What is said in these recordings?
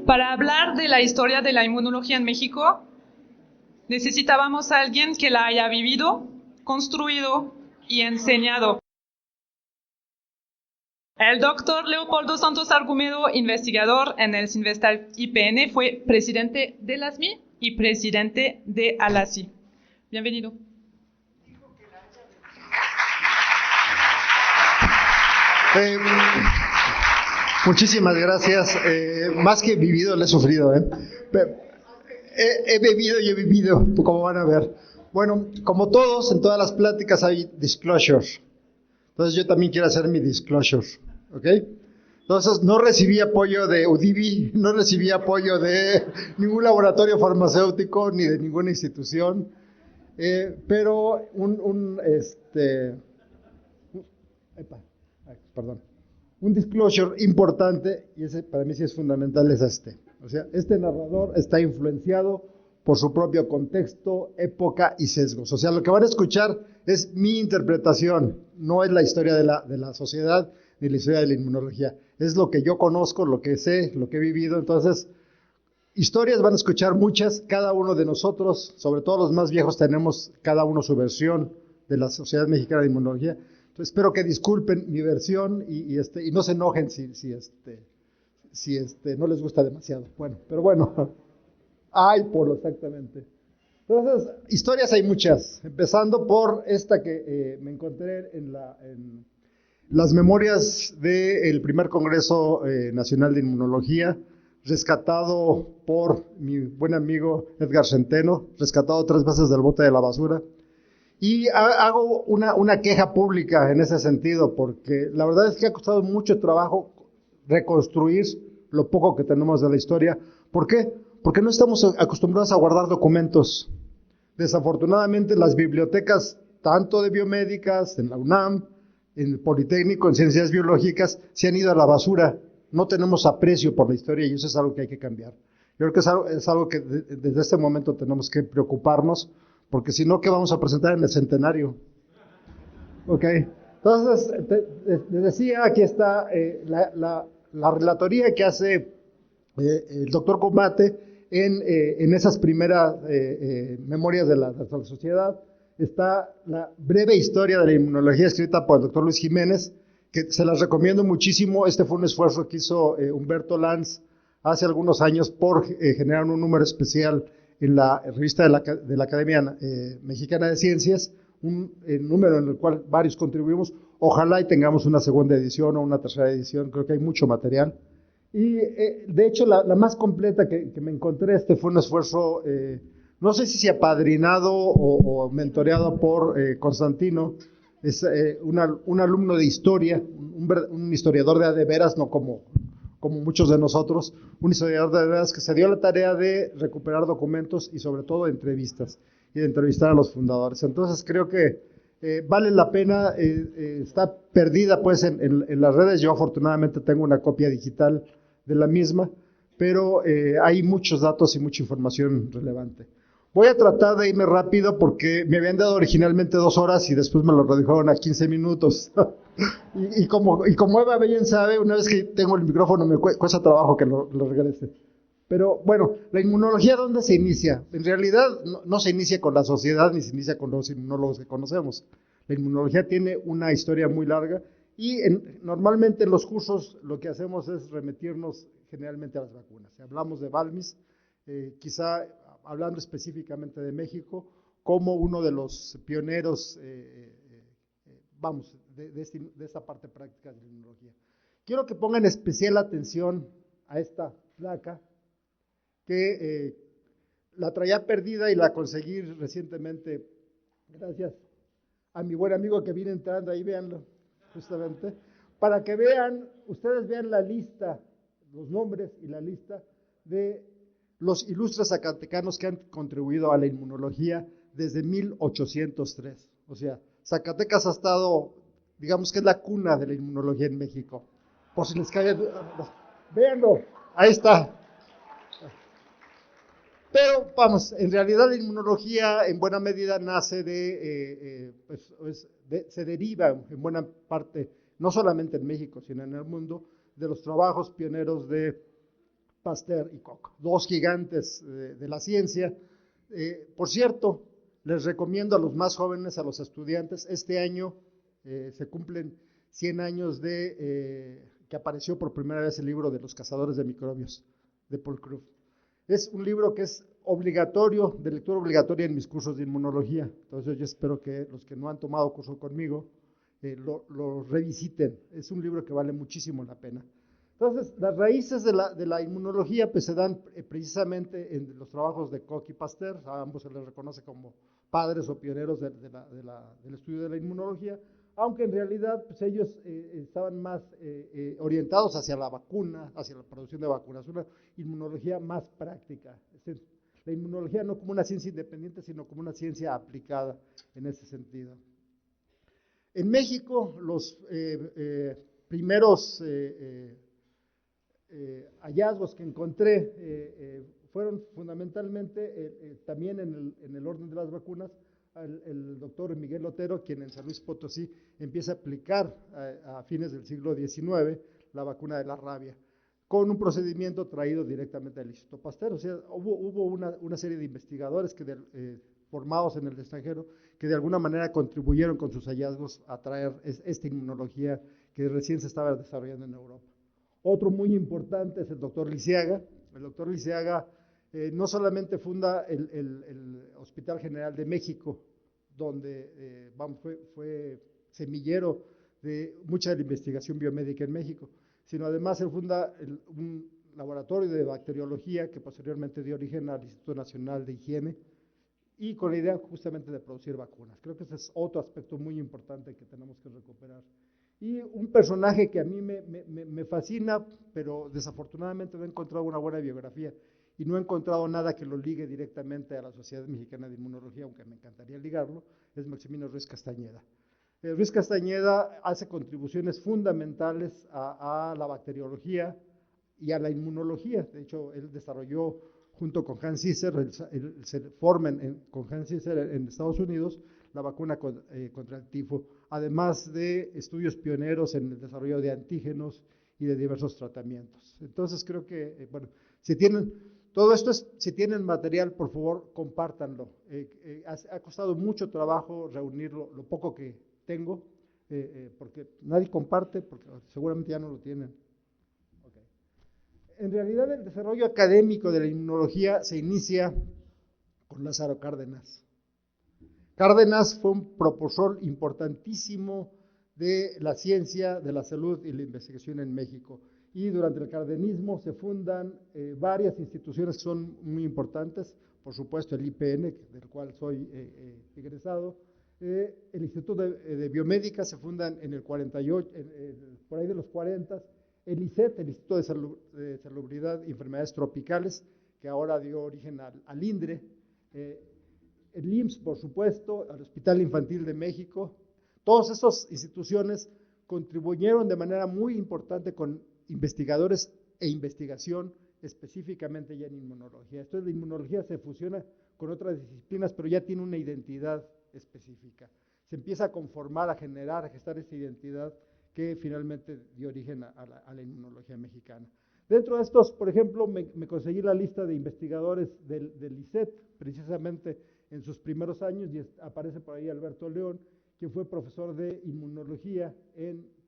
Para hablar de la historia de la inmunología en México, necesitábamos a alguien que la haya vivido, construido y enseñado. El doctor Leopoldo Santos Argumedo, investigador en el Cinvestal IPN, fue presidente de la SMI y presidente de ALASI. Bienvenido. Muchísimas gracias. Más que vivido, le he sufrido. He bebido y he vivido, como van a ver. Bueno, como todos, en todas las pláticas hay disclosures. Entonces yo también quiero hacer mi disclosure, ¿ok? Entonces no recibí apoyo de UDIVI, no recibí apoyo de ningún laboratorio farmacéutico ni de ninguna institución, pero un disclosure importante, y ese para mí sí es fundamental, es este. O sea, este narrador está influenciado por su propio contexto, época y sesgos. O sea, lo que van a escuchar es mi interpretación, no es la historia de la sociedad ni la historia de la inmunología. Es lo que yo conozco, lo que sé, lo que he vivido. Entonces, historias van a escuchar muchas, cada uno de nosotros, sobre todo los más viejos, tenemos cada uno su versión de la Sociedad Mexicana de Inmunología. Entonces, espero que disculpen mi versión y no se enojen si no les gusta demasiado. Bueno, pero bueno, hay por exactamente. Entonces, historias hay muchas, empezando por esta que me encontré en las memorias del primer Congreso Nacional de Inmunología, rescatado por mi buen amigo Edgar Centeno, rescatado 3 veces del bote de la basura. Y hago una queja pública en ese sentido, porque la verdad es que ha costado mucho trabajo reconstruir lo poco que tenemos de la historia. ¿Por qué? Porque no estamos acostumbrados a guardar documentos. Desafortunadamente, las bibliotecas, tanto de biomédicas, en la UNAM, en el Politécnico, en Ciencias Biológicas, se han ido a la basura. No tenemos aprecio por la historia y eso es algo que hay que cambiar. Yo creo que es algo que desde este momento tenemos que preocuparnos, porque si no, ¿qué vamos a presentar en el centenario? Ok, entonces, les decía, aquí está la relatoría que hace el doctor Combate en esas primeras memorias de la sociedad. Está la breve historia de la inmunología escrita por el doctor Luis Jiménez, que se las recomiendo muchísimo. Este fue un esfuerzo que hizo Humberto Lanz hace algunos años por generar un número especial en la revista de la Academia Mexicana de Ciencias, un número en el cual varios contribuimos. Ojalá y tengamos una segunda edición o una tercera edición, creo que hay mucho material. Y de hecho la más completa que me encontré, fue un esfuerzo, no sé si apadrinado o mentoreado por Constantino, es un alumno de historia, un historiador de veras, no como muchos de nosotros, un historiador de veras que se dio la tarea de recuperar documentos y sobre todo entrevistas, y de entrevistar a los fundadores. Entonces creo que vale la pena, está perdida pues en las redes. Yo afortunadamente tengo una copia digital de la misma, pero hay muchos datos y mucha información relevante. Voy a tratar de irme rápido porque me habían dado originalmente 2 horas y después me lo redujeron a 15 minutos. y como Eva bien sabe, una vez que tengo el micrófono me cuesta trabajo que lo regrese. Pero bueno, la inmunología, ¿dónde se inicia? En realidad no se inicia con la sociedad ni se inicia con los inmunólogos que conocemos. La inmunología tiene una historia muy larga y normalmente en los cursos lo que hacemos es remitirnos generalmente a las vacunas. Si hablamos de Valmis, quizá hablando específicamente de México, como uno de los pioneros, de esta parte práctica de la inmunología. Quiero que pongan especial atención a esta placa, que la traía perdida y la conseguí recientemente, gracias a mi buen amigo que viene entrando, ahí véanlo, justamente, para que ustedes vean la lista, los nombres y la lista de los ilustres zacatecanos que han contribuido a la inmunología desde 1803. O sea, Zacatecas ha estado, digamos que es la cuna de la inmunología en México. Por si les cae, véanlo, ahí está. Pero vamos, en realidad la inmunología en buena medida nace se deriva en buena parte, no solamente en México, sino en el mundo, de los trabajos pioneros de Pasteur y Koch, dos gigantes de la ciencia. Por cierto, les recomiendo a los más jóvenes, a los estudiantes, este año se cumplen 100 años de que apareció por primera vez el libro de Los cazadores de microbios, de Paul Krupp. Es un libro que es obligatorio, de lectura obligatoria en mis cursos de inmunología. Entonces yo espero que los que no han tomado curso conmigo lo revisiten. Es un libro que vale muchísimo la pena. Entonces, las raíces de la inmunología pues, se dan precisamente en los trabajos de Koch y Pasteur. A ambos se les reconoce como padres o pioneros del estudio de la inmunología, aunque en realidad pues, ellos estaban más orientados hacia la vacuna, hacia la producción de vacunas, una inmunología más práctica. La inmunología no como una ciencia independiente, sino como una ciencia aplicada en ese sentido. En México, los primeros hallazgos que encontré fueron fundamentalmente también en el orden de las vacunas. El doctor Miguel Otero, quien en San Luis Potosí empieza a aplicar a fines del siglo XIX la vacuna de la rabia, con un procedimiento traído directamente del Instituto Pasteur. O sea, hubo una serie de investigadores formados en el extranjero que de alguna manera contribuyeron con sus hallazgos a traer esta inmunología que recién se estaba desarrollando en Europa. Otro muy importante es el doctor Lisiaga. El doctor Lisiaga no solamente funda el Hospital General de México, donde fue semillero de mucha de la investigación biomédica en México, sino además él funda un laboratorio de bacteriología que posteriormente dio origen al Instituto Nacional de Higiene y con la idea justamente de producir vacunas. Creo que ese es otro aspecto muy importante que tenemos que recuperar. Y un personaje que a mí me fascina, pero desafortunadamente no he encontrado una buena biografía y no he encontrado nada que lo ligue directamente a la Sociedad Mexicana de Inmunología, aunque me encantaría ligarlo, es Maximino Ruiz Castañeda. Ruiz Castañeda hace contribuciones fundamentales a la bacteriología y a la inmunología. De hecho, él desarrolló junto con Hans Isser, se forman con Hans Isser en Estados Unidos la vacuna contra el tifo, además de estudios pioneros en el desarrollo de antígenos y de diversos tratamientos. Entonces creo que, bueno, si tienen, todo esto si tienen material, por favor, compártanlo. Ha costado mucho trabajo reunirlo, lo poco que tengo, porque nadie comparte, porque seguramente ya no lo tienen. Okay. En realidad el desarrollo académico de la inmunología se inicia con Lázaro Cárdenas. Cárdenas fue un propulsor importantísimo de la ciencia, de la salud y la investigación en México. Y durante el cardenismo se fundan varias instituciones que son muy importantes, por supuesto el IPN, del cual soy egresado, el Instituto de Biomédica se fundan en el 48, por ahí de los 40, el ICET, el Instituto de Salubridad y Enfermedades Tropicales, que ahora dio origen al INDRE, el IMSS, por supuesto, al Hospital Infantil de México. Todas esas instituciones contribuyeron de manera muy importante con investigadores e investigación específicamente ya en inmunología. Entonces la inmunología se fusiona con otras disciplinas, pero ya tiene una identidad específica. Se empieza a conformar, a generar, a gestar esa identidad que finalmente dio origen a la inmunología mexicana. Dentro de estos, por ejemplo, me conseguí la lista de investigadores del ICET, precisamente en sus primeros años, y aparece por ahí Alberto León, quien fue profesor de inmunología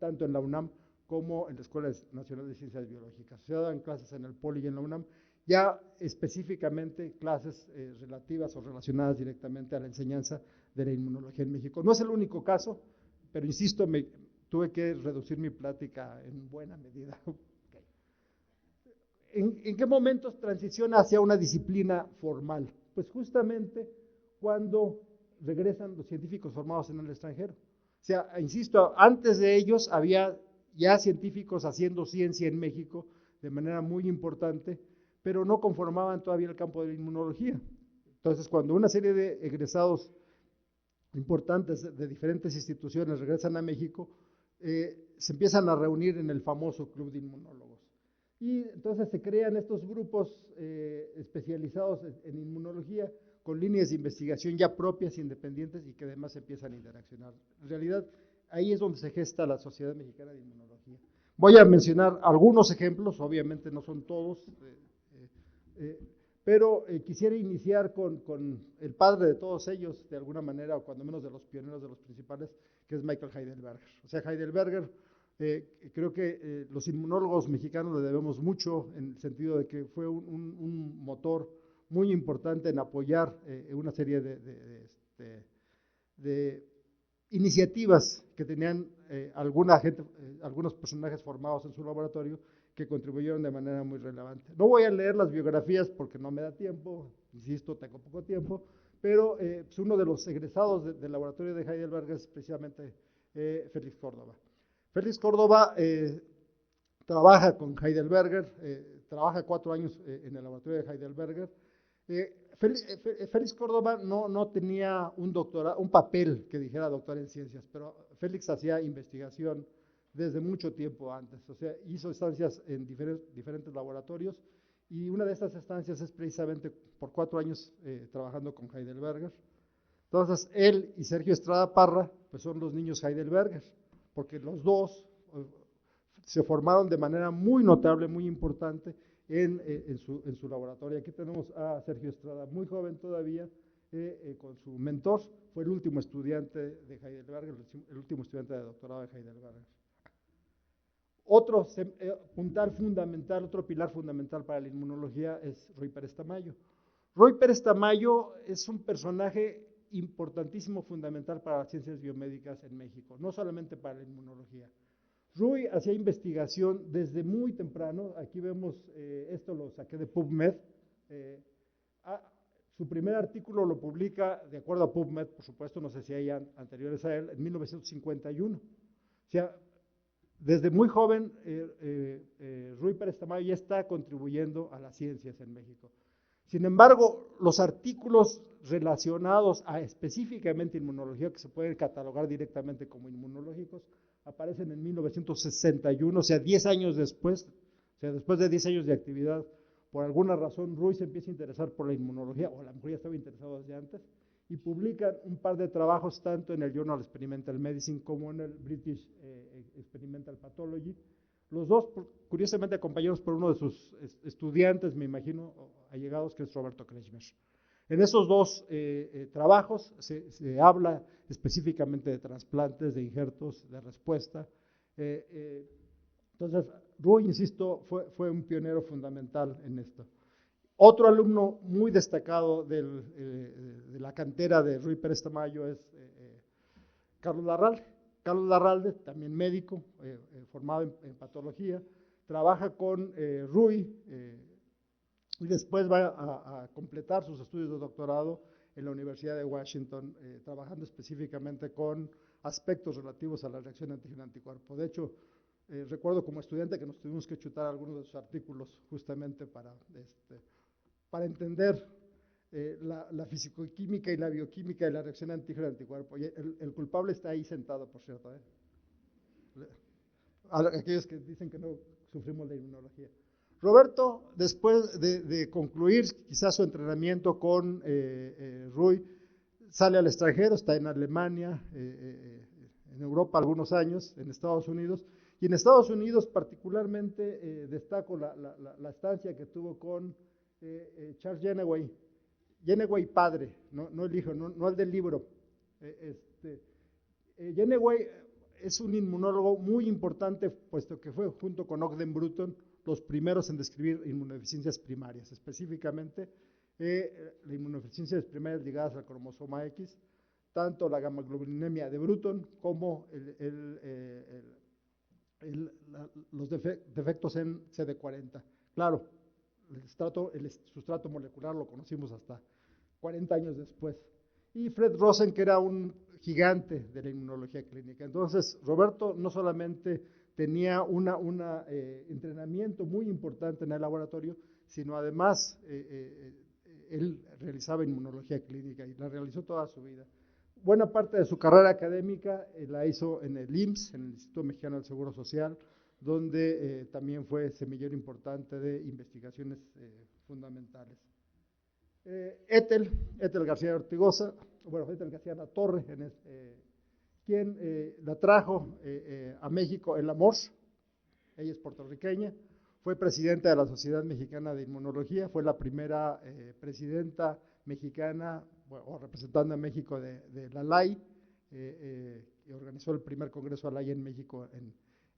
tanto en la UNAM como en la Escuela Nacional de Ciencias Biológicas. Se dan clases en el Poli y en la UNAM, ya específicamente clases relativas o relacionadas directamente a la enseñanza de la inmunología en México. No es el único caso, pero insisto, tuve que reducir mi plática en buena medida. Okay. ¿En qué momentos transiciona hacia una disciplina formal? Pues justamente cuando regresan los científicos formados en el extranjero. O sea, insisto, antes de ellos había ya científicos haciendo ciencia en México de manera muy importante, pero no conformaban todavía el campo de la inmunología. Entonces, cuando una serie de egresados importantes de diferentes instituciones regresan a México, se empiezan a reunir en el famoso Club de Inmunólogos. Y entonces se crean estos grupos especializados en inmunología con líneas de investigación ya propias, independientes y que además empiezan a interaccionar. En realidad, ahí es donde se gesta la Sociedad Mexicana de Inmunología. Voy a mencionar algunos ejemplos, obviamente no son todos, pero quisiera iniciar con el padre de todos ellos, de alguna manera, o cuando menos de los pioneros, de los principales, que es Michael Heidelberger. O sea, Heidelberger, creo que los inmunólogos mexicanos le debemos mucho, en el sentido de que fue un motor muy importante en apoyar una serie de iniciativas que tenían algunos personajes formados en su laboratorio que contribuyeron de manera muy relevante. No voy a leer las biografías porque no me da tiempo, insisto, tengo poco tiempo, pero pues uno de los egresados del laboratorio de Heidelberg es precisamente Félix Córdoba. Félix Córdoba trabaja con Heidelberger, trabaja 4 años en el laboratorio de Heidelberger. Félix Córdoba no tenía un papel que dijera doctor en ciencias, pero Félix hacía investigación desde mucho tiempo antes, o sea, hizo estancias en diferentes laboratorios, y una de estas estancias es precisamente por 4 años trabajando con Heidelberger. Entonces, él y Sergio Estrada Parra, pues son los niños Heidelberger, porque los dos se formaron de manera muy notable, muy importante en su laboratorio. Aquí tenemos a Sergio Estrada, muy joven todavía, con su mentor, fue el último estudiante de Heidelberger, el último estudiante de doctorado de Heidelberger. Otro pilar fundamental para la inmunología es Ruy Pérez Tamayo. Ruy Pérez Tamayo es un personaje importantísimo, fundamental para las ciencias biomédicas en México, no solamente para la inmunología. Ruy hacía investigación desde muy temprano. Aquí vemos, esto lo saqué de PubMed. Su primer artículo lo publica, de acuerdo a PubMed, por supuesto, no sé si hay anteriores a él, en 1951. O sea, desde muy joven, Ruy Pérez Tamayo ya está contribuyendo a las ciencias en México. Sin embargo, los artículos relacionados a específicamente inmunología, que se pueden catalogar directamente como inmunológicos, aparecen en 1961, o sea, 10 años después, o sea, después de 10 años de actividad. Por alguna razón, Ruy se empieza a interesar por la inmunología, o a lo mejor ya estaba interesado desde antes, y publican un par de trabajos tanto en el Journal Experimental Medicine como en el British Experimental Pathology. Los dos, curiosamente, acompañados por uno de sus estudiantes, me imagino, allegados, que es Roberto Kretschmer. En esos dos trabajos se habla específicamente de trasplantes, de injertos, de respuesta. Entonces, Ruy, insisto, fue un pionero fundamental en esto. Otro alumno muy destacado de la cantera de Ruy Pérez Tamayo es Carlos Larralde. Carlos Larralde, también médico, formado en patología, trabaja con Ruy y después va a completar sus estudios de doctorado en la Universidad de Washington, trabajando específicamente con aspectos relativos a la reacción antígeno-anticuerpo. De hecho, recuerdo como estudiante que nos tuvimos que chutar algunos de sus artículos justamente para entender la fisicoquímica y la bioquímica de la reacción antígeno-anticuerpo. Y el culpable está ahí sentado, por cierto. Aquellos que dicen que no sufrimos de inmunología. Roberto, después de concluir quizás su entrenamiento con Ruy, sale al extranjero, está en Alemania, en Europa algunos años, en Estados Unidos, y en Estados Unidos particularmente destaco la estancia que tuvo con Charles Geneway padre, no el hijo, no el del libro. Geneway es un inmunólogo muy importante, puesto que fue junto con Ogden Bruton los primeros en describir inmunodeficiencias primarias, específicamente la inmunodeficiencias primarias ligadas al cromosoma X, tanto la gamaglobulinemia de Bruton como los defectos en CD40. Claro, el sustrato molecular lo conocimos hasta 40 años después. Y Fred Rosen, que era un gigante de la inmunología clínica. Entonces, Roberto no solamente tenía un entrenamiento muy importante en el laboratorio, sino además él realizaba inmunología clínica y la realizó toda su vida. Buena parte de su carrera académica la hizo en el IMSS, en el Instituto Mexicano del Seguro Social, donde también fue semillero importante de investigaciones fundamentales. Ethel García Ortigosa, Ethel García La Torre, quien la trajo a México el amor. ella es puertorriqueña, fue presidenta de la Sociedad Mexicana de Inmunología, fue la primera presidenta mexicana, bueno, o representante a México de la LAI, y organizó el primer congreso de la LAI en México,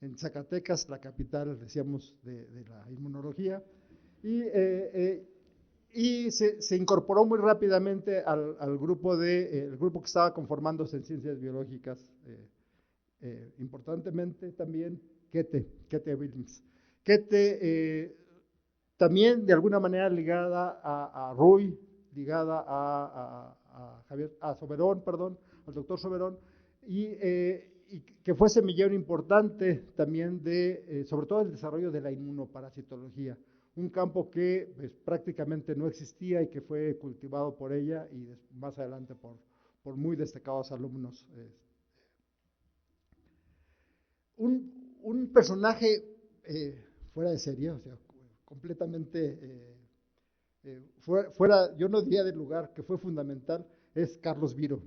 en Zacatecas, la capital, decíamos, de la inmunología, y se incorporó muy rápidamente al grupo, el grupo que estaba conformándose en ciencias biológicas, importantemente también Kete Willems. Kete también de alguna manera ligada a Ruy, ligada a Soberón, perdón, al doctor Soberón, y que fue semillero importante también sobre todo el desarrollo de la inmunoparasitología, un campo que pues, prácticamente no existía y que fue cultivado por ella y más adelante por muy destacados alumnos. Un personaje fuera de serie, o sea, completamente fuera, yo no diría del lugar, que fue fundamental, es Carlos Viro.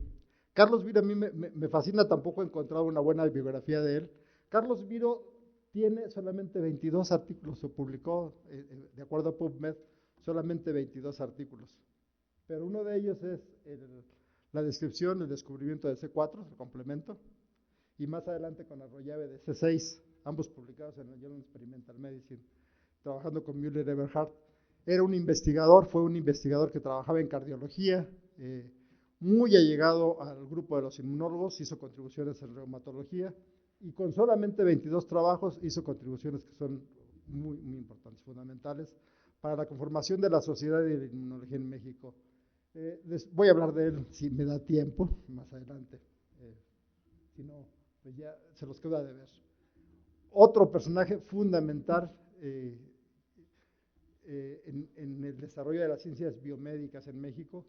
Carlos Viro a mí me fascina, tampoco he encontrado una buena biografía de él. Carlos Viro tiene solamente 22 artículos, se publicó, de acuerdo a PubMed, solamente 22 artículos. Pero uno de ellos es la descripción, el descubrimiento de C4, el complemento, y más adelante con Arroyave de C6, ambos publicados en el Journal Experimental Medicine, trabajando con Müller Eberhard. Era un investigador, fue un investigador que trabajaba en cardiología, muy allegado al grupo de los inmunólogos, hizo contribuciones en reumatología, y con solamente 22 trabajos hizo contribuciones que son muy, muy importantes, fundamentales, para la conformación de la Sociedad de Inmunología en México. Voy a hablar de él si me da tiempo, más adelante. Si no, pues ya se los queda de ver. Otro personaje fundamental en el desarrollo de las ciencias biomédicas en México,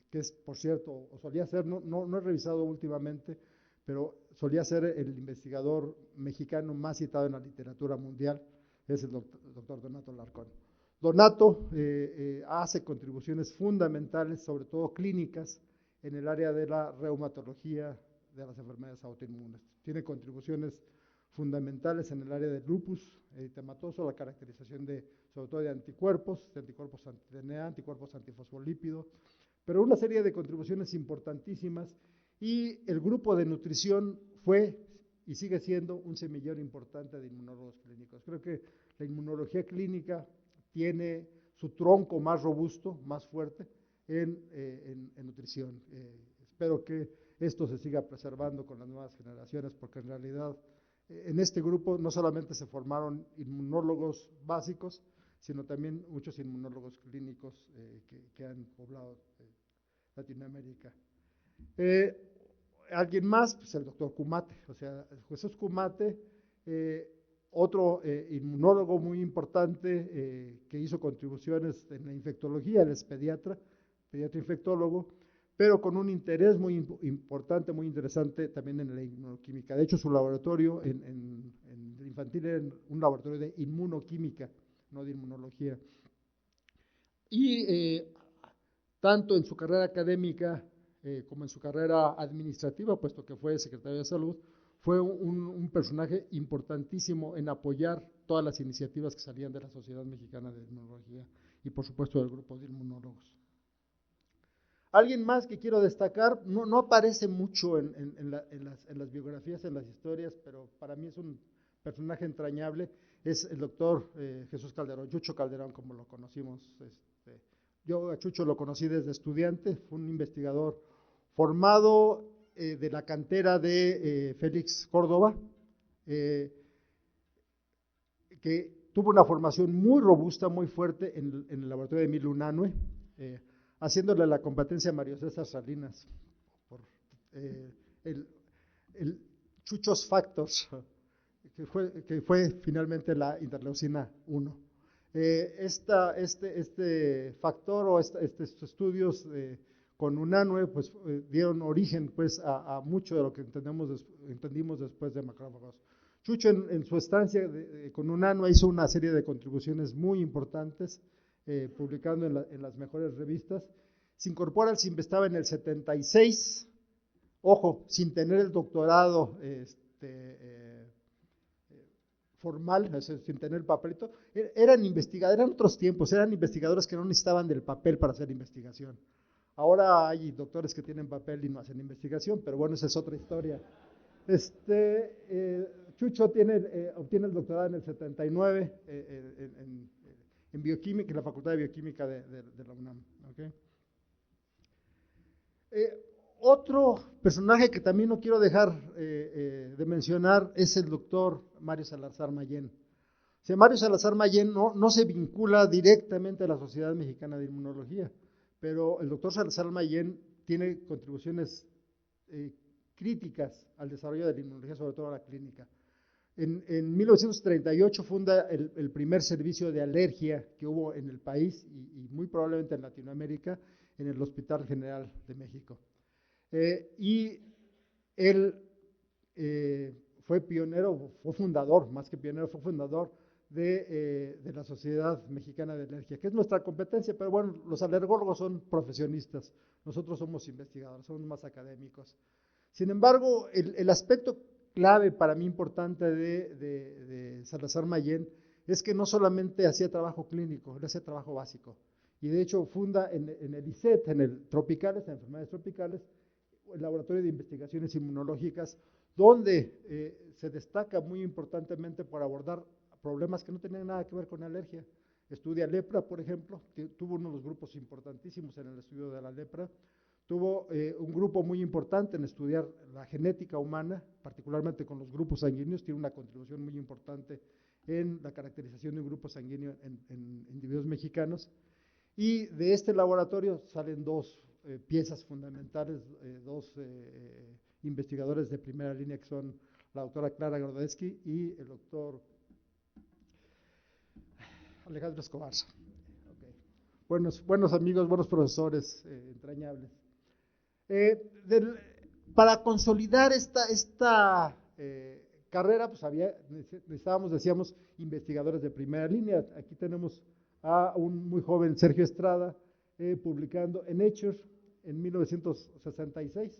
que es, por cierto, o solía ser, no he revisado últimamente, pero solía ser el investigador mexicano más citado en la literatura mundial, es el doctor Donato Alarcón. Donato hace contribuciones fundamentales, sobre todo clínicas, en el área de la reumatología de las enfermedades autoinmunes. Tiene contribuciones fundamentales en el área del lupus eritematoso, la caracterización sobre todo de anticuerpos anti-DNA, anticuerpos antifosfolípido, pero una serie de contribuciones importantísimas, y el grupo de nutrición fue y sigue siendo un semillero importante de inmunólogos clínicos. Creo que la inmunología clínica tiene su tronco más robusto, más fuerte en nutrición. Espero que esto se siga preservando con las nuevas generaciones, porque en realidad en este grupo no solamente se formaron inmunólogos básicos, sino también muchos inmunólogos clínicos que han poblado Latinoamérica. Alguien más, pues el doctor Kumate, o sea, Jesús Kumate, otro inmunólogo muy importante que hizo contribuciones en la infectología, él es pediatra infectólogo, pero con un interés muy importante, muy interesante también en la inmunoquímica. De hecho, su laboratorio en el infantil era un laboratorio de inmunoquímica, no de inmunología. Y tanto en su carrera académica como en su carrera administrativa, puesto que fue secretario de Salud, fue un personaje importantísimo en apoyar todas las iniciativas que salían de la Sociedad Mexicana de Inmunología y, por supuesto, del grupo de inmunólogos. Alguien más que quiero destacar, no aparece mucho en las biografías, en las historias, pero para mí es un personaje entrañable, es el doctor Jesús Calderón, Chucho Calderón, como lo conocimos. Yo a Chucho lo conocí desde estudiante, fue un investigador formado de la cantera de Félix Córdoba, que tuvo una formación muy robusta, muy fuerte en el laboratorio de Emilio Unanue, haciéndole la competencia a Mario César Salinas por el Chuchos Factors, que fue finalmente la interleucina 1. Este factor o estos estudios con Unanue pues, dieron origen pues, a mucho de lo que entendimos después de macrófagos. Chucho en su estancia con Unanue hizo una serie de contribuciones muy importantes, publicando en las mejores revistas. Se incorpora al CIMBESTAB en el 76, ojo, sin tener el doctorado formal, o sea, sin tener papelito, eran investigadores, eran otros tiempos, eran investigadores que no necesitaban del papel para hacer investigación. Ahora hay doctores que tienen papel y no hacen investigación, pero bueno, esa es otra historia. Chucho obtiene el doctorado en el 79 en bioquímica, en la Facultad de Bioquímica de la UNAM. ¿Okay? Otro personaje que también no quiero dejar de mencionar es el doctor Mario Salazar Mayén. O sea, Mario Salazar Mayén no se vincula directamente a la Sociedad Mexicana de Inmunología, pero el doctor Salazar Mayén tiene contribuciones críticas al desarrollo de la inmunología, sobre todo a la clínica. En 1938 funda el primer servicio de alergia que hubo en el país y muy probablemente en Latinoamérica, en el Hospital General de México. Y él fue pionero, fue fundador, más que pionero, fue fundador de la Sociedad Mexicana de Alergia, que es nuestra competencia, pero bueno, los alergólogos son profesionistas, nosotros somos investigadores, somos más académicos. Sin embargo, el aspecto clave para mí importante de Salazar Mayén es que no solamente hacía trabajo clínico, él hacía trabajo básico. Y de hecho funda en el ICET, en el Tropicales, en enfermedades tropicales, el Laboratorio de Investigaciones Inmunológicas, donde se destaca muy importantemente por abordar problemas que no tenían nada que ver con alergia. Estudia lepra, por ejemplo, tuvo uno de los grupos importantísimos en el estudio de la lepra. Tuvo un grupo muy importante en estudiar la genética humana, particularmente con los grupos sanguíneos, tiene una contribución muy importante en la caracterización de un grupo sanguíneo en individuos mexicanos. Y de este laboratorio salen dos piezas fundamentales, dos investigadores de primera línea que son la doctora Clara Grodetsky y el doctor Alejandro Escobar. Okay. Buenos amigos, buenos profesores, entrañables. Para consolidar esta carrera, pues necesitábamos, decíamos, investigadores de primera línea. Aquí tenemos a un muy joven Sergio Estrada, publicando en Nature en 1966,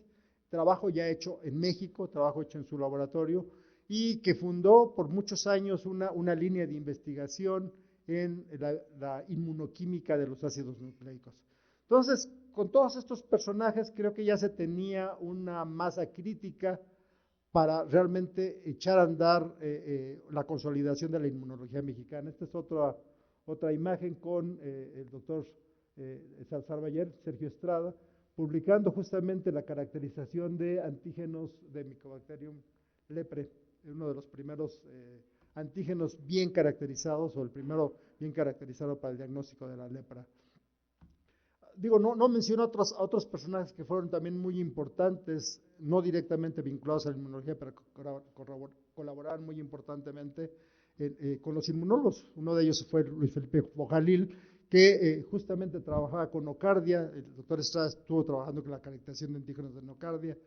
trabajo ya hecho en México, trabajo hecho en su laboratorio, y que fundó por muchos años una línea de investigación en la inmunoquímica de los ácidos nucleicos. Entonces, con todos estos personajes, creo que ya se tenía una masa crítica para realmente echar a andar la consolidación de la inmunología mexicana. Esta es otra imagen con el doctor Salazar Mayén, Sergio Estrada, publicando justamente la caracterización de antígenos de Mycobacterium lepre, uno de los primeros antígenos bien caracterizados, o el primero bien caracterizado para el diagnóstico de la lepra. Digo, no menciono a otros personajes que fueron también muy importantes, no directamente vinculados a la inmunología, pero colaboraron muy importantemente con los inmunólogos. Uno de ellos fue Luis Felipe Bojalil, que justamente trabajaba con nocardia. El doctor Estrada estuvo trabajando con la caracterización de antígenos de nocardia,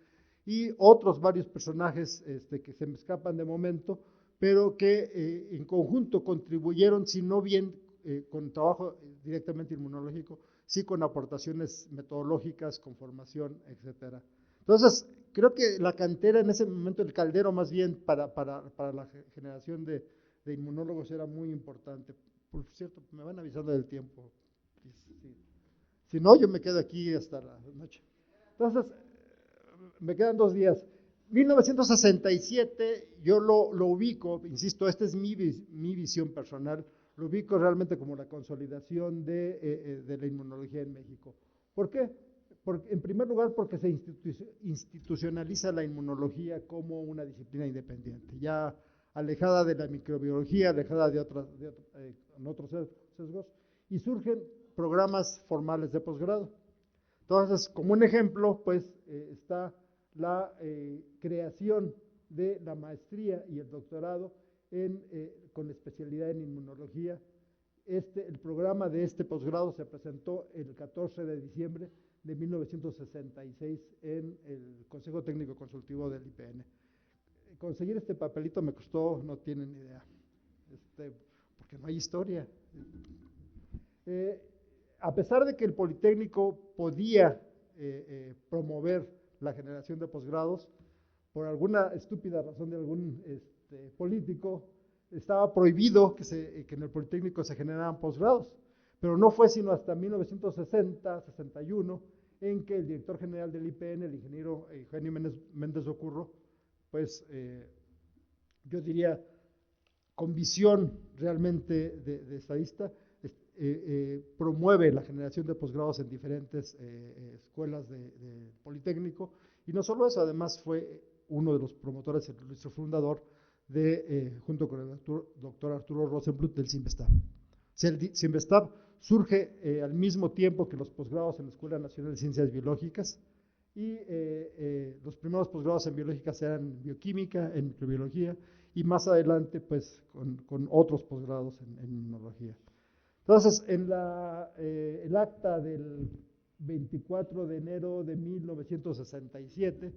y otros varios personajes que se me escapan de momento, pero que en conjunto contribuyeron, si no bien con trabajo directamente inmunológico, sí con aportaciones metodológicas, con formación, etcétera. Entonces, creo que la cantera en ese momento, el caldero más bien para la generación de inmunólogos era muy importante. Por cierto, me van avisando del tiempo. Si no, yo me quedo aquí hasta la noche. Entonces, me quedan 2 días. 1967, yo lo ubico, insisto, esta es mi visión personal, lo ubico realmente como la consolidación de la inmunología en México. ¿Por qué? En primer lugar, porque se institucionaliza la inmunología como una disciplina independiente, ya alejada de la microbiología, alejada de otros sesgos, y surgen programas formales de posgrado. Entonces, como un ejemplo, pues está la creación de la maestría y el doctorado con especialidad en inmunología. El programa de este posgrado se presentó el 14 de diciembre de 1966 en el Consejo Técnico Consultivo del IPN. Conseguir este papelito me costó, no tienen idea, porque no hay historia. A pesar de que el Politécnico podía promover la generación de posgrados, por alguna estúpida razón de algún político, estaba prohibido que en el Politécnico se generaran posgrados, pero no fue sino hasta 1960-61 en que el director general del IPN, el ingeniero Eugenio Méndez Ocurro, pues yo diría con visión realmente de estadista, promueve la generación de posgrados en diferentes escuelas de Politécnico, y no solo eso, además fue uno de los promotores, el ilustro fundador, junto con el doctor Arturo Rosenbluth, del CIMBESTAB. O sea, el CIMBESTAB surge al mismo tiempo que los posgrados en la Escuela Nacional de Ciencias Biológicas, y los primeros posgrados en biológicas eran en bioquímica, en microbiología, y más adelante pues con otros posgrados en inmunología. Entonces, en el acta del 24 de enero de 1967,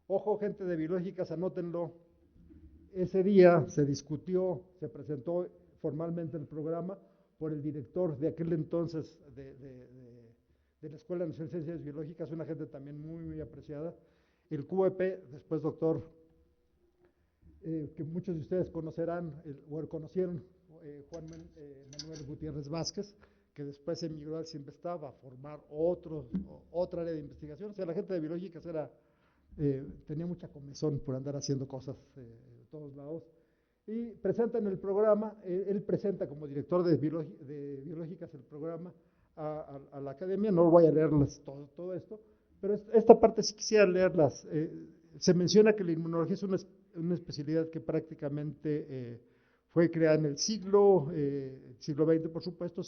ojo gente de biológicas, anótenlo, ese día se discutió, se presentó formalmente el programa por el director de aquel entonces de la Escuela Nacional de Ciencias Biológicas, una gente también muy apreciada, el QEP, después doctor, que muchos de ustedes conocerán o conocieron, Juan Manuel Gutiérrez Vázquez, que después emigró al CIMBESTAB a formar otra área de investigación. O sea, la gente de biológicas tenía mucha comezón por andar haciendo cosas de todos lados. Y presentan el programa, él presenta como director de biológicas el programa a la academia. No voy a leerles todo esto, pero esta parte sí quisiera leerlas. Se menciona que la inmunología es una especialidad que prácticamente fue creada en el siglo XX, por supuesto.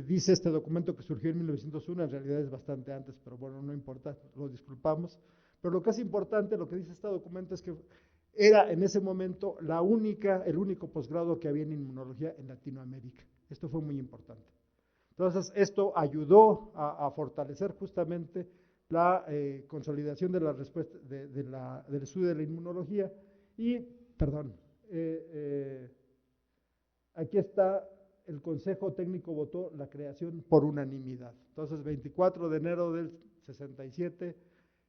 Dice este documento que surgió en 1901, en realidad es bastante antes, pero bueno, no importa, lo disculpamos. Pero lo que es importante, lo que dice este documento es que era en ese momento el único posgrado que había en inmunología en Latinoamérica. Esto fue muy importante. Entonces, esto ayudó a fortalecer justamente la consolidación de la respuesta del estudio de la inmunología. Y, perdón, aquí está, el Consejo Técnico votó la creación por unanimidad. Entonces, 24 de enero del 67,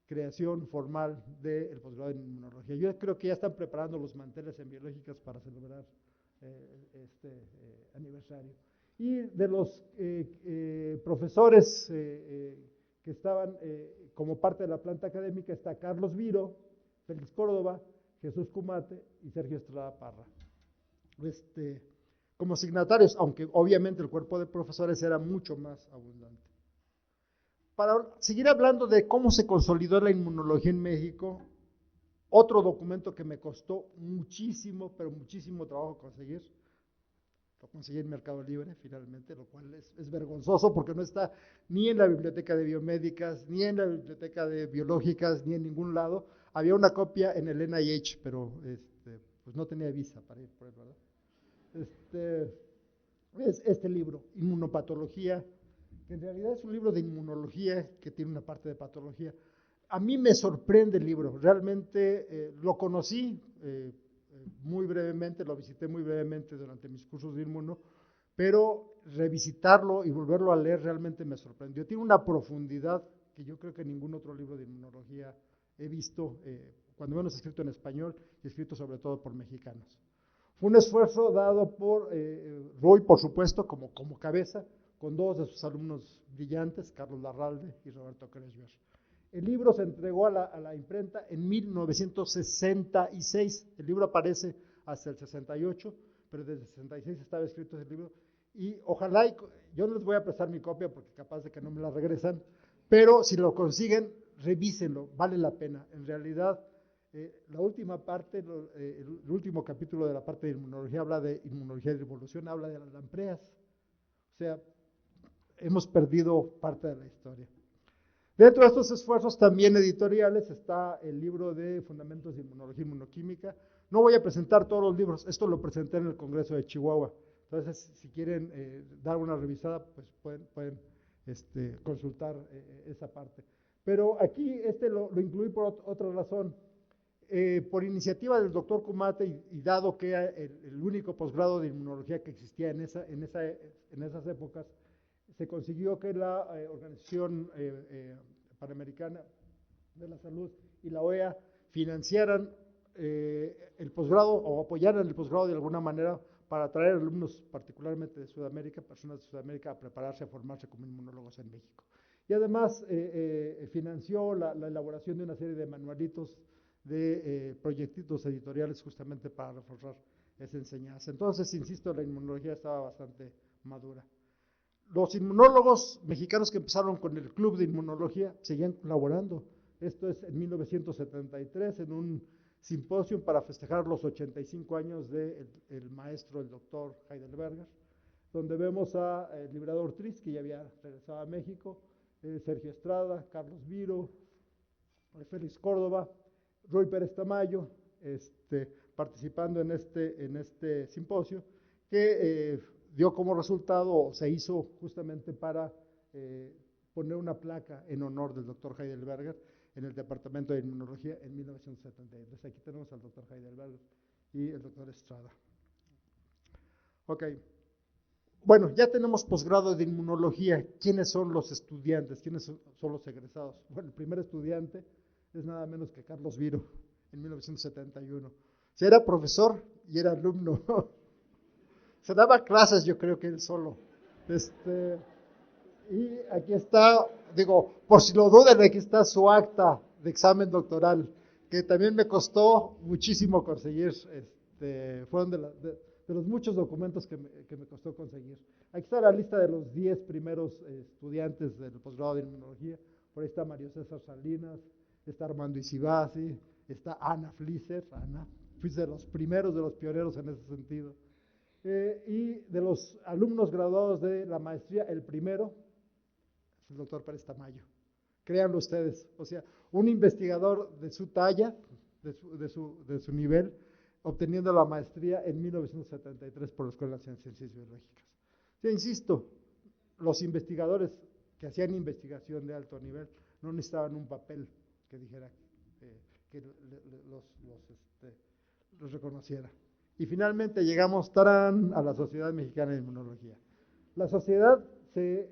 creación formal del posgrado en inmunología. Yo creo que ya están preparando los manteles en biológicas para celebrar este aniversario. Y de los profesores que estaban como parte de la planta académica está Carlos Viro, Félix Córdoba, Jesús Cumate y Sergio Estrada Parra. Como signatarios, aunque obviamente el cuerpo de profesores era mucho más abundante. Para seguir hablando de cómo se consolidó la inmunología en México, otro documento que me costó muchísimo, pero muchísimo trabajo conseguir, lo conseguí en Mercado Libre finalmente, lo cual es vergonzoso porque no está ni en la biblioteca de biomédicas, ni en la biblioteca de biológicas, ni en ningún lado. Había una copia en el NIH, pero pues no tenía visa para ir por él, ¿verdad? Es este libro, Inmunopatología, que en realidad es un libro de inmunología que tiene una parte de patología. A mí me sorprende el libro, realmente lo conocí muy brevemente, lo visité muy brevemente durante mis cursos de inmuno, pero revisitarlo y volverlo a leer realmente me sorprendió. Tiene una profundidad que yo creo que ningún otro libro de inmunología he visto, cuando menos escrito en español y escrito sobre todo por mexicanos. Fue un esfuerzo dado por Roy, por supuesto, como cabeza, con dos de sus alumnos brillantes, Carlos Larralde y Roberto Kretschmer. El libro se entregó a la imprenta en 1966. El libro aparece hasta el 68, pero desde el 66 estaba escrito ese libro. Y ojalá, yo no les voy a prestar mi copia porque capaz de que no me la regresan, pero si lo consiguen, revísenlo, vale la pena. En realidad, la última parte, el último capítulo de la parte de inmunología habla de inmunología de evolución, habla de las lampreas. O sea, hemos perdido parte de la historia. Dentro de estos esfuerzos también editoriales está el libro de Fundamentos de Inmunología y Inmunoquímica. No voy a presentar todos los libros, esto lo presenté en el Congreso de Chihuahua. Entonces, si quieren dar una revisada, pues pueden consultar esa parte. Pero aquí lo incluí por otra razón. Por iniciativa del doctor Cumate y dado que era el único posgrado de inmunología que existía en esas épocas, se consiguió que la Organización Panamericana de la Salud y la OEA financiaran el posgrado o apoyaran el posgrado de alguna manera para atraer alumnos, particularmente de Sudamérica, personas de Sudamérica, a prepararse, a formarse como inmunólogos en México. Y además financió la elaboración de una serie de manualitos, de proyectitos editoriales justamente para reforzar esa enseñanza. Entonces, insisto, la inmunología estaba bastante madura. Los inmunólogos mexicanos que empezaron con el Club de Inmunología seguían colaborando. Esto es en 1973, en un simposio para festejar los 85 años del maestro, el doctor Heidelberger, donde vemos a Librador Ortiz, que ya había regresado a México, Sergio Estrada, Carlos Viro, Félix Córdoba, Ruy Pérez Tamayo, participando en este simposio, que dio como resultado, o se hizo justamente para poner una placa en honor del doctor Heidelberger en el Departamento de Inmunología en 1973. Aquí tenemos al doctor Heidelberger y el doctor Estrada. Ok. Bueno, ya tenemos posgrado de inmunología. ¿Quiénes son los estudiantes? ¿Quiénes son los egresados? Bueno, el primer estudiante es nada menos que Carlos Viro, en 1971. O sea, era profesor y era alumno. Se daba clases, yo creo que él solo. Y aquí está, digo, por si lo dudan, aquí está su acta de examen doctoral, que también me costó muchísimo conseguir. Fueron de los muchos documentos que me costó conseguir. Aquí está la lista de los 10 primeros estudiantes del posgrado de inmunología. Por ahí está Mario César Salinas, está Armando Isibasi, está Ana Flisser. Ana, fui de los primeros, de los pioneros en ese sentido. Y de los alumnos graduados de la maestría, el primero es el doctor Pérez Tamayo. Créanlo ustedes, o sea, un investigador de su talla, de su nivel, obteniendo la maestría en 1973 por la Escuela de Ciencias Biológicas. Yo insisto, los investigadores que hacían investigación de alto nivel no necesitaban un papel que dijera que los reconociera. Y finalmente llegamos, ¡tarán!, a la Sociedad Mexicana de Inmunología. La sociedad se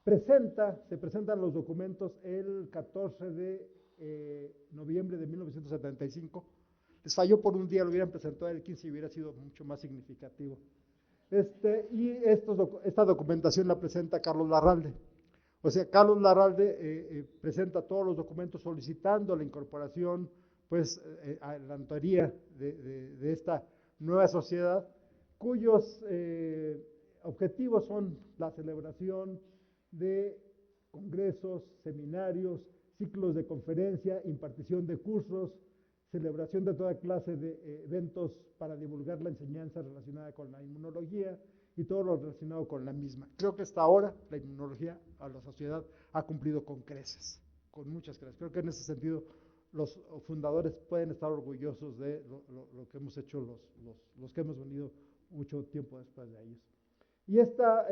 presentan los documentos el 14 de noviembre de 1975. Les falló por un día, lo hubieran presentado el 15 y hubiera sido mucho más significativo. Y esta documentación la presenta Carlos Larralde. O sea, Carlos Larralde presenta todos los documentos solicitando la incorporación, pues, a la notaría de esta nueva sociedad, cuyos objetivos son la celebración de congresos, seminarios, ciclos de conferencia, impartición de cursos, celebración de toda clase de eventos para divulgar la enseñanza relacionada con la inmunología y todo lo relacionado con la misma. Creo que hasta ahora la inmunología a la sociedad ha cumplido con creces, con muchas creces. Creo que en ese sentido los fundadores pueden estar orgullosos de lo que hemos hecho los que hemos venido mucho tiempo después de ellos. Y esta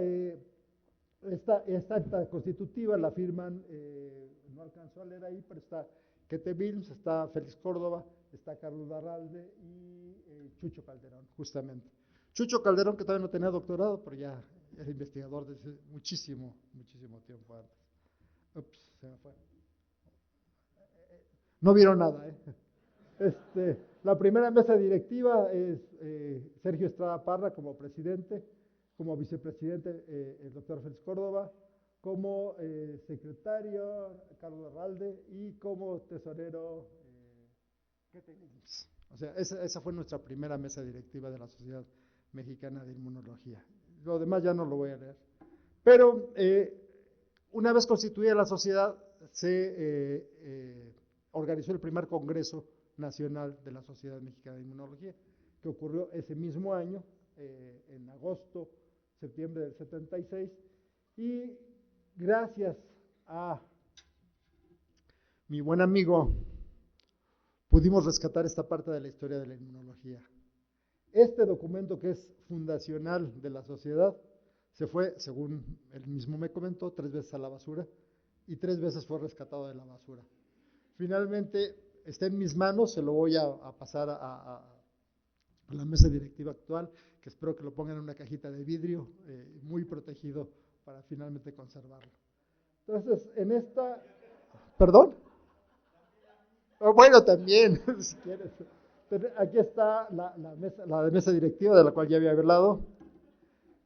acta constitutiva la firman, no alcanzó a leer ahí, pero está Kete Wilms, está Félix Córdoba, está Carlos Larralde y Chucho Calderón, justamente. Chucho Calderón, que todavía no tenía doctorado, pero ya era investigador desde muchísimo tiempo antes. Ups, se me fue. No vieron nada, ¿eh? La primera mesa directiva es Sergio Estrada Parra como presidente, como vicepresidente el doctor Félix Córdoba, como secretario Carlos Larralde y como tesorero Kete Wilms. O sea, esa fue nuestra primera mesa directiva de la Sociedad Mexicana de Inmunología. Lo demás ya no lo voy a leer. Pero una vez constituida la sociedad, se organizó el primer Congreso Nacional de la Sociedad Mexicana de Inmunología, que ocurrió ese mismo año, en agosto, septiembre del 76, y gracias a mi buen amigo pudimos rescatar esta parte de la historia de la inmunología. Este documento, que es fundacional de la sociedad, se fue, según él mismo me comentó, 3 veces a la basura y 3 veces fue rescatado de la basura. Finalmente está en mis manos, se lo voy a pasar a la mesa directiva actual, que espero que lo pongan en una cajita de vidrio, muy protegido para finalmente conservarlo. Entonces, en esta... ¿Perdón? Bueno, también, si quieres. Aquí está la mesa directiva de la cual ya había hablado,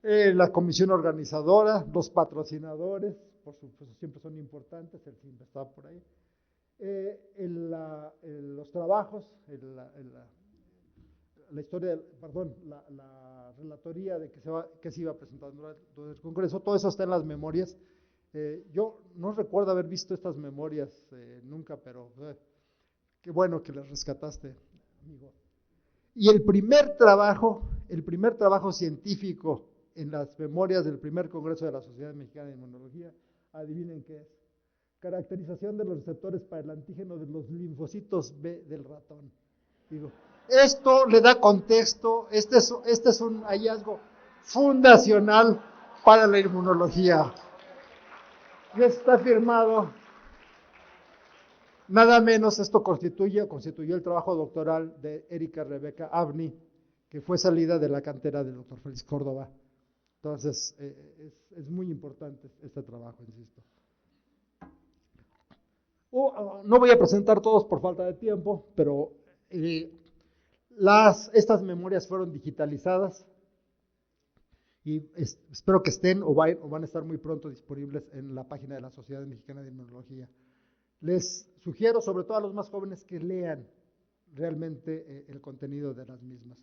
la comisión organizadora, los patrocinadores, por supuesto, siempre son importantes, el siempre está por ahí. Los trabajos, la historia, perdón, la relatoría de que se iba presentando durante el Congreso, todo eso está en las memorias. Yo no recuerdo haber visto estas memorias nunca, pero qué bueno que las rescataste, amigo. Y el primer trabajo científico en las memorias del primer Congreso de la Sociedad Mexicana de Inmunología, adivinen qué es. Caracterización de los receptores para el antígeno de los linfocitos B del ratón. Digo, esto le da contexto, este es un hallazgo fundacional para la inmunología. Y está firmado, nada menos, esto constituyó el trabajo doctoral de Erika Rebeca Avni, que fue salida de la cantera del doctor Félix Córdoba. Entonces, es muy importante este trabajo, insisto. No voy a presentar todos por falta de tiempo, pero estas memorias fueron digitalizadas y espero que estén o van a estar muy pronto disponibles en la página de la Sociedad Mexicana de Inmunología. Les sugiero, sobre todo a los más jóvenes, que lean realmente el contenido de las mismas,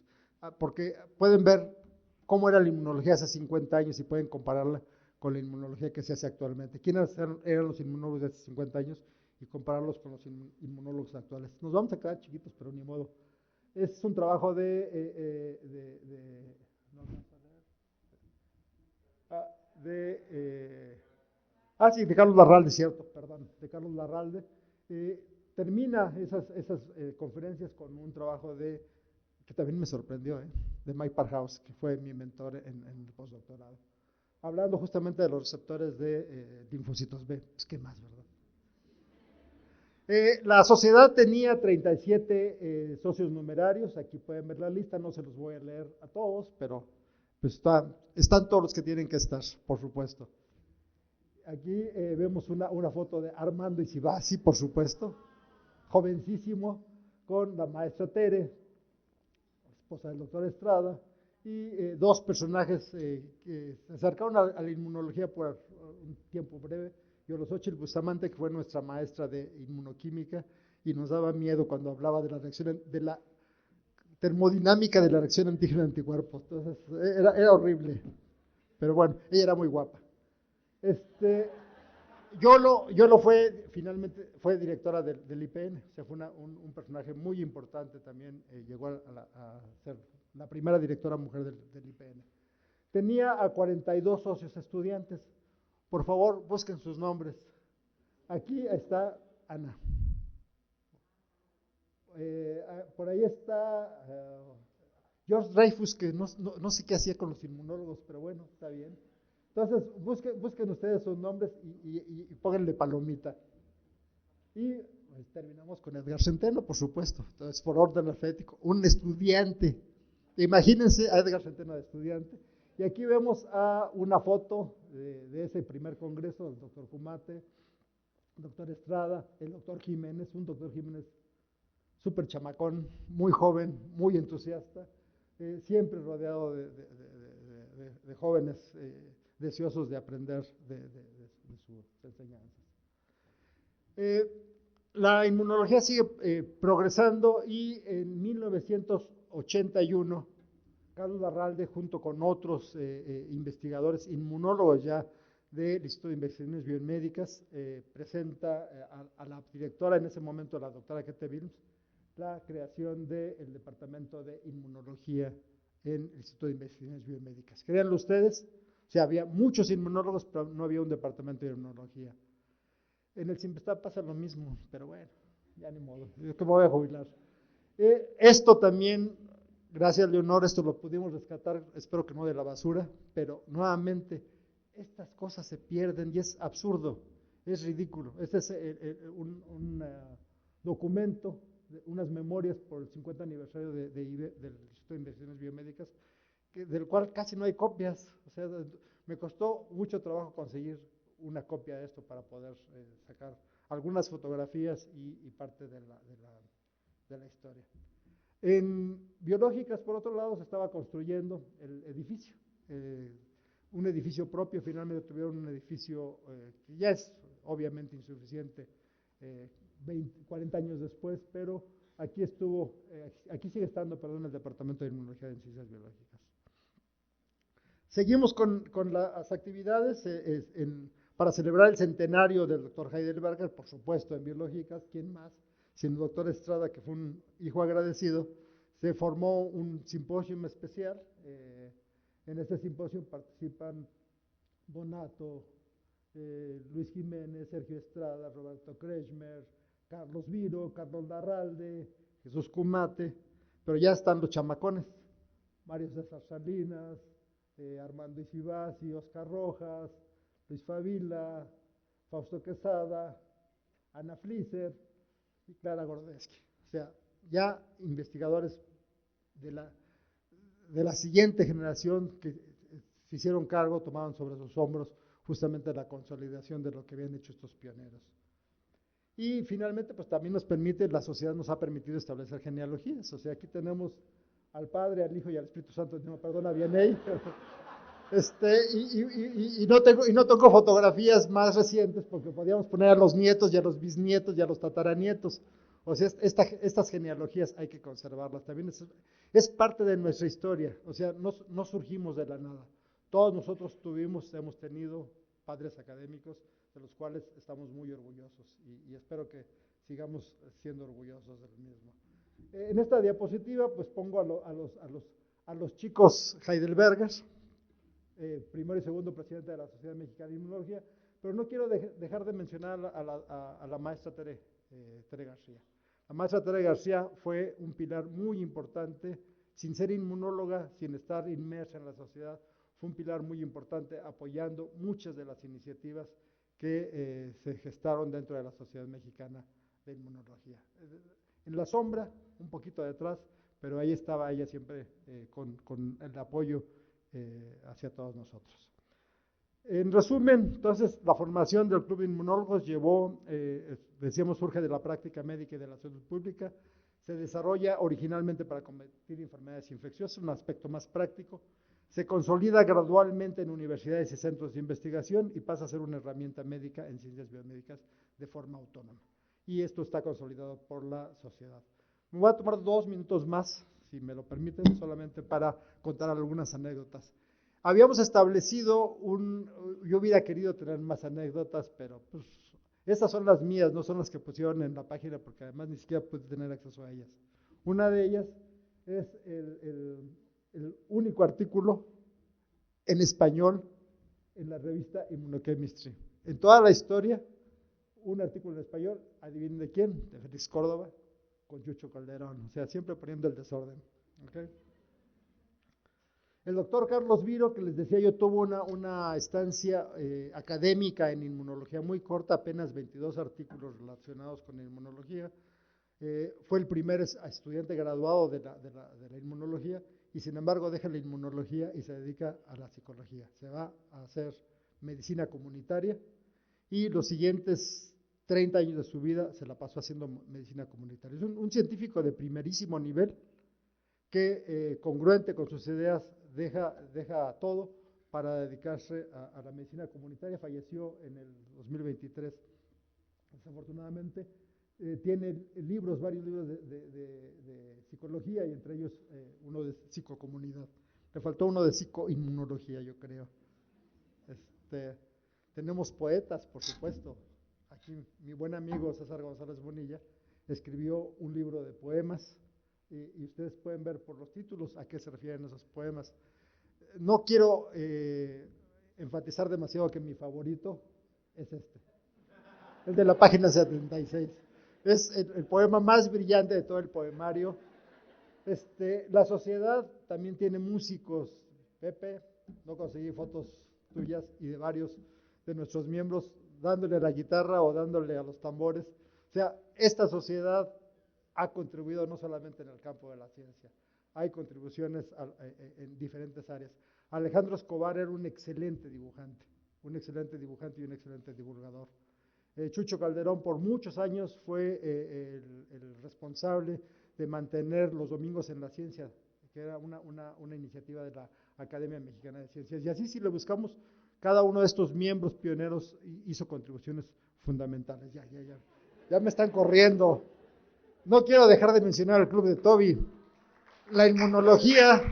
porque pueden ver cómo era la inmunología hace 50 años y pueden compararla con la inmunología que se hace actualmente. ¿Quiénes eran los inmunólogos de hace 50 años? Y compararlos con los inmunólogos actuales. Nos vamos a quedar chiquitos, pero ni modo. Es un trabajo de Carlos Larralde, cierto, perdón, de Carlos Larralde. Termina esas conferencias con un trabajo que también me sorprendió, de Mike Parhouse, que fue mi mentor en el postdoctorado, hablando justamente de los receptores de linfocitos B. Pues qué más, ¿verdad? La sociedad tenía 37 socios numerarios, aquí pueden ver la lista, no se los voy a leer a todos, pero pues están todos los que tienen que estar, por supuesto. Aquí vemos una foto de Armando Isibasi, por supuesto, jovencísimo, con la maestra Tere, esposa del doctor Estrada, y dos personajes que se acercaron a la inmunología por un tiempo breve. Yoloxóchitl Bustamante, que fue nuestra maestra de inmunoquímica, y nos daba miedo cuando hablaba de la reacción, de la termodinámica de la reacción antígeno-anticuerpo. Entonces, era horrible. Pero bueno, ella era muy guapa. Yolo finalmente fue directora del IPN, o sea, fue un personaje muy importante también, llegó a ser la primera directora mujer del IPN. Tenía a 42 socios estudiantes. Por favor, busquen sus nombres. Aquí está Ana. Por ahí está George Dreyfus, que no sé qué hacía con los inmunólogos, pero bueno, está bien. Entonces, busquen ustedes sus nombres y pónganle palomita. Y pues, terminamos con Edgar Centeno, por supuesto. Entonces, por orden alfabético, un estudiante. Imagínense a Edgar Centeno de estudiante. Y aquí vemos una foto de ese primer congreso del doctor Cumate, el doctor Estrada, el doctor Jiménez, un doctor Jiménez súper chamacón, muy joven, muy entusiasta, siempre rodeado de jóvenes deseosos de aprender de sus enseñanzas. La inmunología sigue progresando y en 1981 Carlos Larralde, junto con otros investigadores, inmunólogos ya del Instituto de Investigaciones Biomédicas, presenta a la directora en ese momento, la doctora Kete Wilms, la creación del Departamento de Inmunología en el Instituto de Investigaciones Biomédicas. Créanlo ustedes, o sea, había muchos inmunólogos, pero no había un departamento de inmunología. En el CIMBESTAB pasa lo mismo, pero bueno, ya ni modo, yo que me voy a jubilar. Esto también, gracias Leonor, esto lo pudimos rescatar, espero que no de la basura, pero nuevamente, estas cosas se pierden y es absurdo, es ridículo. Este es un documento, unas memorias por el 50 aniversario del Instituto de Investigaciones Biomédicas, del cual casi no hay copias. O sea, me costó mucho trabajo conseguir una copia de esto para poder sacar algunas fotografías y parte de la historia. En biológicas, por otro lado, se estaba construyendo el edificio, un edificio propio. Finalmente tuvieron un edificio que ya es obviamente insuficiente 40 años después, pero aquí sigue estando, perdón, el Departamento de Inmunología en Ciencias Biológicas. Seguimos con las actividades para celebrar el centenario del doctor Heidelberger, por supuesto, en biológicas. ¿Quién más? Sino el doctor Estrada, que fue un hijo agradecido. Se formó un simposio especial. En este simposio participan Donato, Luis Jiménez, Sergio Estrada, Roberto Kretschmer, Carlos Viro, Carlos Larralde, Jesús Cumate, pero ya están los chamacones, Mario César Salinas, Armando Isibasi, Oscar Rojas, Luis Favila, Fausto Quesada, Ana Flisser y Clara Gordeschi. O sea, ya investigadores de la siguiente generación que se hicieron cargo, tomaron sobre sus hombros justamente la consolidación de lo que habían hecho estos pioneros. Y finalmente, pues también la sociedad nos ha permitido establecer genealogías. O sea, aquí tenemos al Padre, al Hijo y al Espíritu Santo, no, perdón, a Vianney. Y no tengo fotografías más recientes porque podíamos poner a los nietos y a los bisnietos y a los tataranietos. O sea, estas genealogías hay que conservarlas. También es parte de nuestra historia. O sea, no surgimos de la nada. Todos nosotros hemos tenido padres académicos de los cuales estamos muy orgullosos y espero que sigamos siendo orgullosos del mismo. En esta diapositiva pues pongo a los chicos Heidelbergers, primero y segundo presidente de la Sociedad Mexicana de Inmunología, pero no quiero dejar de mencionar a la maestra Tere García. La maestra Tere García fue un pilar muy importante, sin ser inmunóloga, sin estar inmersa en la sociedad, fue un pilar muy importante apoyando muchas de las iniciativas que se gestaron dentro de la Sociedad Mexicana de Inmunología. En la sombra, un poquito detrás, pero ahí estaba ella siempre con el apoyo hacia todos nosotros. En resumen, entonces, la formación del Club de Inmunólogos decíamos, surge de la práctica médica y de la salud pública, se desarrolla originalmente para combatir enfermedades infecciosas, un aspecto más práctico, se consolida gradualmente en universidades y centros de investigación y pasa a ser una herramienta médica en ciencias biomédicas de forma autónoma. Y esto está consolidado por la sociedad. Me voy a tomar 2 minutos más, si me lo permiten, solamente para contar algunas anécdotas. Habíamos establecido yo hubiera querido tener más anécdotas, pero pues estas son las mías, no son las que pusieron en la página, porque además ni siquiera pude tener acceso a ellas. Una de ellas es el único artículo en español en la revista Immunochemistry. En toda la historia, un artículo en español, adivinen de quién, de Félix Córdoba, con Chucho Calderón, o sea, siempre poniendo el desorden. ¿Okay? El doctor Carlos Viro, que les decía yo, tuvo una estancia académica en inmunología muy corta, apenas 22 artículos relacionados con inmunología. Fue el primer estudiante graduado de la inmunología y sin embargo deja la inmunología y se dedica a la psicología. Se va a hacer medicina comunitaria y los siguientes 30 años de su vida se la pasó haciendo medicina comunitaria. Es un científico de primerísimo nivel que, congruente con sus ideas, deja todo para dedicarse a la medicina comunitaria. Falleció en el 2023, desafortunadamente. Tiene varios libros de psicología y entre ellos uno de psicocomunidad. Le faltó uno de psicoinmunología, yo creo. Tenemos poetas, por supuesto. Aquí mi buen amigo César González Bonilla escribió un libro de poemas y ustedes pueden ver por los títulos a qué se refieren esos poemas. No quiero enfatizar demasiado que mi favorito es el de la página 76. Es el poema más brillante de todo el poemario. La sociedad también tiene músicos. Pepe, no conseguí fotos tuyas y de varios de nuestros miembros dándole a la guitarra o dándole a los tambores. O sea, esta sociedad ha contribuido no solamente en el campo de la ciencia, hay contribuciones en diferentes áreas. Alejandro Escobar era un excelente dibujante y un excelente divulgador. Chucho Calderón por muchos años fue el responsable de mantener los domingos en la ciencia, que era una iniciativa de la Academia Mexicana de Ciencias. Y así, si lo buscamos, cada uno de estos miembros pioneros hizo contribuciones fundamentales. Ya me están corriendo. No quiero dejar de mencionar el Club de Toby. La inmunología.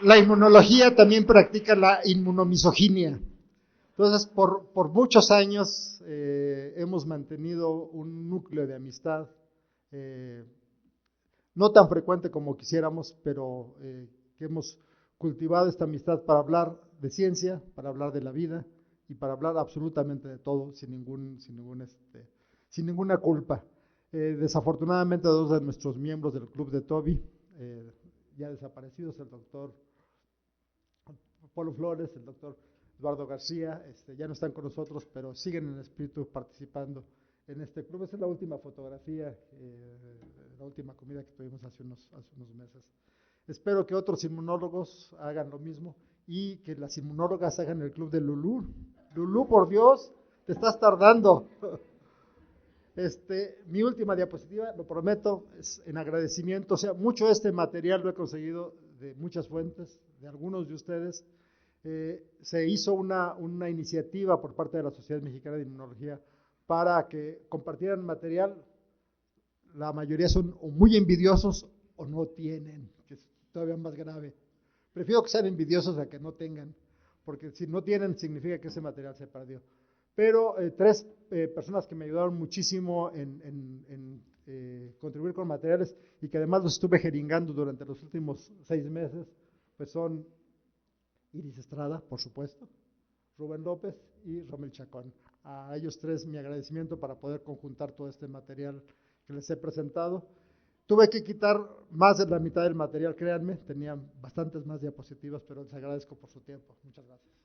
La inmunología también practica la inmunomisoginia. Entonces, por muchos años hemos mantenido un núcleo de amistad, no tan frecuente como quisiéramos, pero que hemos cultivado esta amistad para hablar de ciencia, para hablar de la vida y para hablar absolutamente de todo, sin ninguna culpa. Desafortunadamente, dos de nuestros miembros del Club de Toby, ya desaparecidos, el doctor Polo Flores, el doctor Eduardo García, ya no están con nosotros, pero siguen en espíritu participando en este club. Esta es la última fotografía, la última comida que tuvimos hace unos meses. Espero que otros inmunólogos hagan lo mismo y que las inmunólogas hagan el club de Lulú. Lulú, por Dios, te estás tardando. Mi última diapositiva, lo prometo, es en agradecimiento. O sea, mucho de este material lo he conseguido de muchas fuentes, de algunos de ustedes. Se hizo una iniciativa por parte de la Sociedad Mexicana de Inmunología para que compartieran material. La mayoría son o muy envidiosos o no tienen, que es todavía más grave. Prefiero que sean envidiosos a que no tengan, porque si no tienen significa que ese material se perdió. Pero tres personas que me ayudaron muchísimo en contribuir con materiales y que además los estuve jeringando durante los últimos 6 meses, pues son Iris Estrada, por supuesto, Rubén López y Romel Chacón. A ellos tres mi agradecimiento para poder conjuntar todo este material que les he presentado. Tuve que quitar más de la mitad del material, créanme, tenía bastantes más diapositivas, pero les agradezco por su tiempo. Muchas gracias.